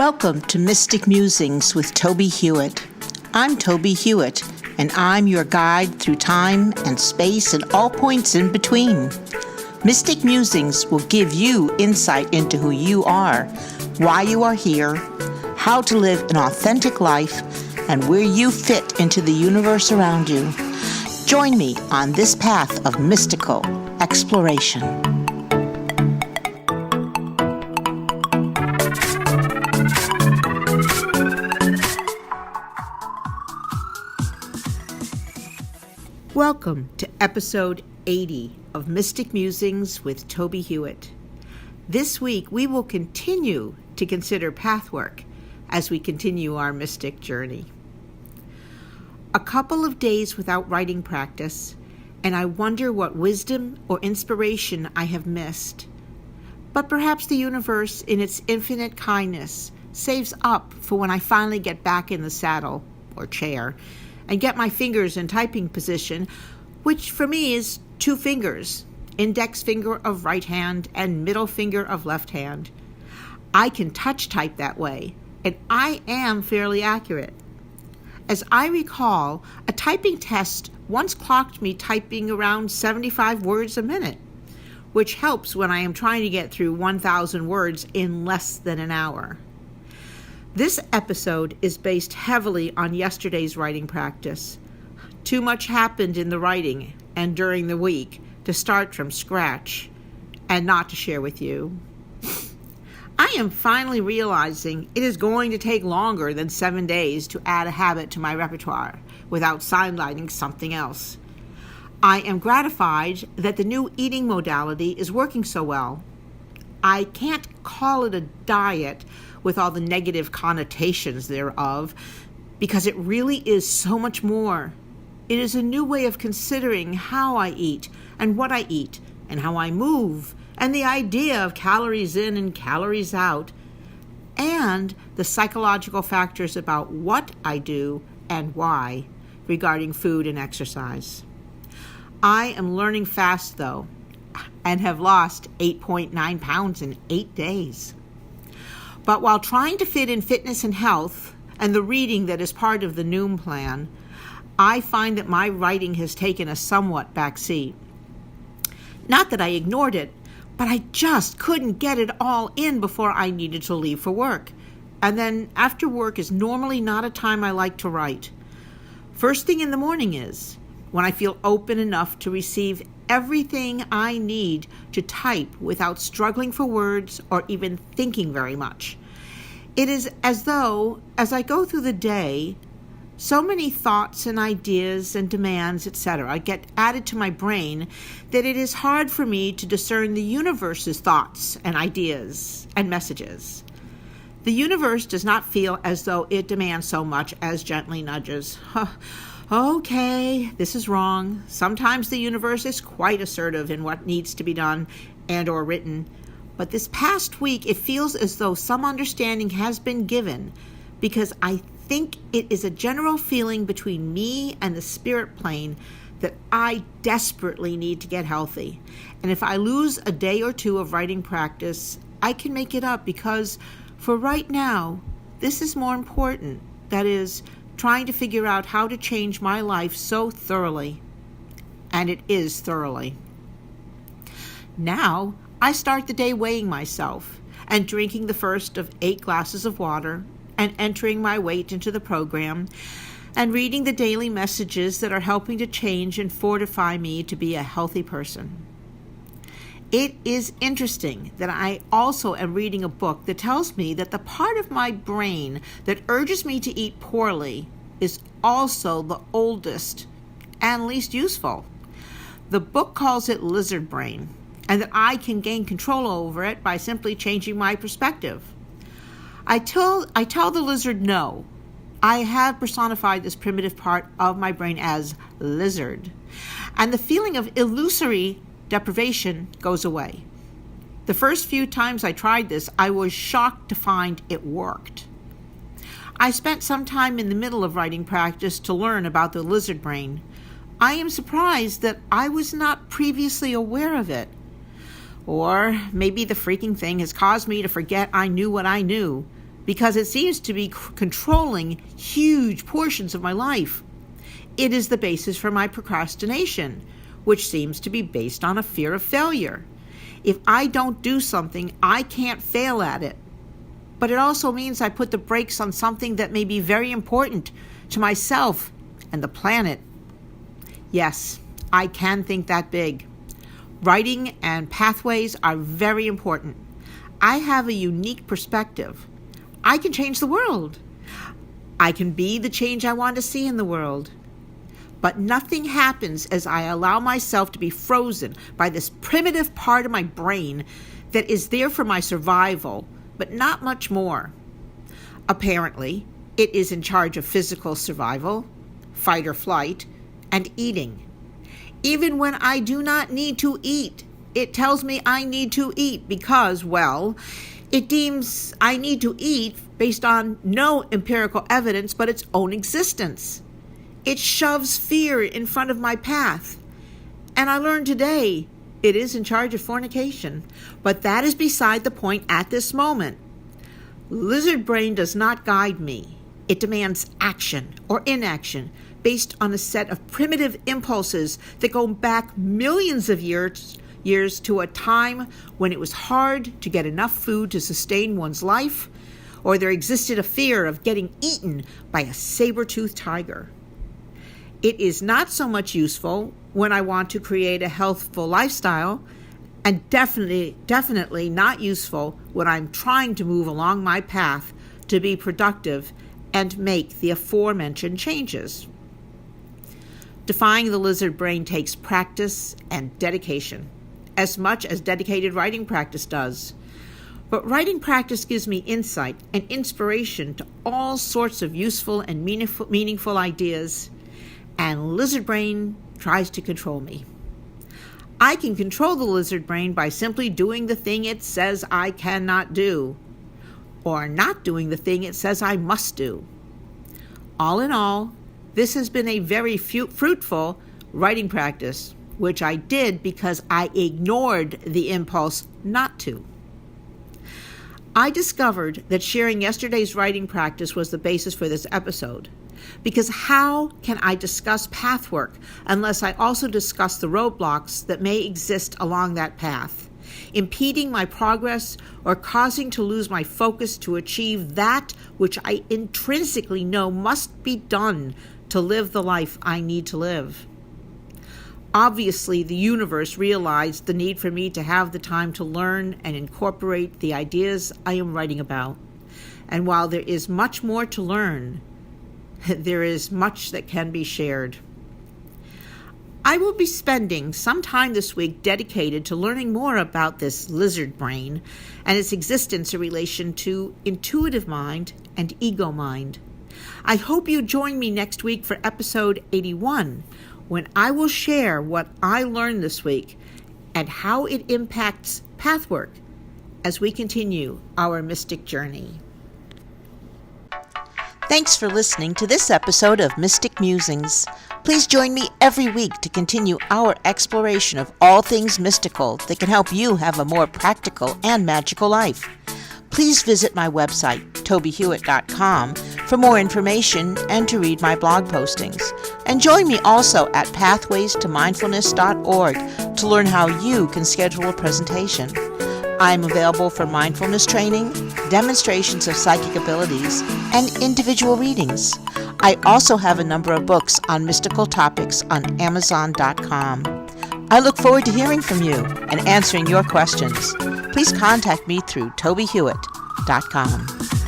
Welcome to Mystic Musings with Tobie Hewitt. I'm Tobie Hewitt, and I'm your guide through time and space and all points in between. Mystic Musings will give you insight into who you are, why you are here, how to live an authentic life, and where you fit into the universe around you. Join me on this path of mystical exploration. Welcome to episode 80 of Mystic Musings with Tobie Hewitt. This week we will continue to consider Pathwork as we continue our mystic journey. A couple of days without writing practice, and I wonder what wisdom or inspiration I have missed. But perhaps the universe, in its infinite kindness, saves up for when I finally get back in the saddle or chair and get my fingers in typing position, which for me is two fingers, index finger of right hand and middle finger of left hand. I can touch type that way, and I am fairly accurate. As I recall, a typing test once clocked me typing around 75 words a minute, which helps when I am trying to get through 1,000 words in less than an hour. This episode is based heavily on yesterday's writing practice. Too much happened in the writing and during the week to start from scratch and not to share with you. I am finally realizing it is going to take longer than 7 days to add a habit to my repertoire without sidelining something else. I am gratified that the new eating modality is working so well. I can't call it a diet with all the negative connotations thereof, because it really is so much more. It is a new way of considering how I eat and what I eat and how I move, and the idea of calories in and calories out, and the psychological factors about what I do and why regarding food and exercise. I am learning fast, though, and have lost 8.9 pounds in 8 days. But while trying to fit in fitness and health and the reading that is part of the Noom plan, I find that my writing has taken a somewhat backseat. Not that I ignored it, but I just couldn't get it all in before I needed to leave for work. And then after work is normally not a time I like to write. First thing in the morning is when I feel open enough to receive everything I need to type without struggling for words or even thinking very much. It is as though, as I go through the day, so many thoughts and ideas and demands, etc., get added to my brain that it is hard for me to discern the universe's thoughts and ideas and messages. The universe does not feel as though it demands so much as gently nudges. Okay, this is wrong. Sometimes the universe is quite assertive in what needs to be done and or written. But this past week, it feels as though some understanding has been given, because I think it is a general feeling between me and the spirit plane that I desperately need to get healthy. And if I lose a day or two of writing practice, I can make it up, because for right now, this is more important. That is, trying to figure out how to change my life so thoroughly. And it is thoroughly. Now, I start the day weighing myself and drinking the first of 8 glasses of water and entering my weight into the program and reading the daily messages that are helping to change and fortify me to be a healthy person. It is interesting that I also am reading a book that tells me that the part of my brain that urges me to eat poorly is also the oldest and least useful. The book calls it lizard brain, and that I can gain control over it by simply changing my perspective. I tell the lizard no. I have personified this primitive part of my brain as lizard, and the feeling of illusory deprivation goes away. The first few times I tried this, I was shocked to find it worked. I spent some time in the middle of writing practice to learn about the lizard brain. I am surprised that I was not previously aware of it. Or maybe the freaking thing has caused me to forget I knew what I knew, because it seems to be controlling huge portions of my life. It is the basis for my procrastination, which seems to be based on a fear of failure. If I don't do something, I can't fail at it. But it also means I put the brakes on something that may be very important to myself and the planet. Yes, I can think that big. Writing and pathways are very important. I have a unique perspective. I can change the world. I can be the change I want to see in the world. But nothing happens as I allow myself to be frozen by this primitive part of my brain that is there for my survival, but not much more. Apparently, it is in charge of physical survival, fight or flight, and eating. Even when I do not need to eat, it tells me I need to eat because, well, it deems I need to eat based on no empirical evidence but its own existence. It shoves fear in front of my path. And I learned today it is in charge of fornication. But that is beside the point at this moment. Lizard brain does not guide me. It demands action or inaction based on a set of primitive impulses that go back millions of years to a time when it was hard to get enough food to sustain one's life, or there existed a fear of getting eaten by a saber-toothed tiger. It is not so much useful when I want to create a healthful lifestyle, and definitely not useful when I'm trying to move along my path to be productive and make the aforementioned changes. Defying the lizard brain takes practice and dedication, as much as dedicated writing practice does. But writing practice gives me insight and inspiration to all sorts of useful and meaningful ideas, and lizard brain tries to control me. I can control the lizard brain by simply doing the thing it says I cannot do, or not doing the thing it says I must do. All in all, this has been a very fruitful writing practice, which I did because I ignored the impulse not to. I discovered that sharing yesterday's writing practice was the basis for this episode, because how can I discuss pathwork unless I also discuss the roadblocks that may exist along that path, impeding my progress or causing to lose my focus to achieve that which I intrinsically know must be done to live the life I need to live. Obviously, the universe realized the need for me to have the time to learn and incorporate the ideas I am writing about. And while there is much more to learn, there is much that can be shared. I will be spending some time this week dedicated to learning more about this lizard brain and its existence in relation to intuitive mind and ego mind. I hope you join me next week for episode 81, when I will share what I learned this week and how it impacts pathwork as we continue our mystic journey. Thanks for listening to this episode of Mystic Musings. Please join me every week to continue our exploration of all things mystical that can help you have a more practical and magical life. Please visit my website, tobiehewitt.com, for more information and to read my blog postings. And join me also at pathwaystomindfulness.org to learn how you can schedule a presentation. I'm available for mindfulness training, demonstrations of psychic abilities, and individual readings. I also have a number of books on mystical topics on Amazon.com. I look forward to hearing from you and answering your questions. Please contact me through tobiehewitt.com.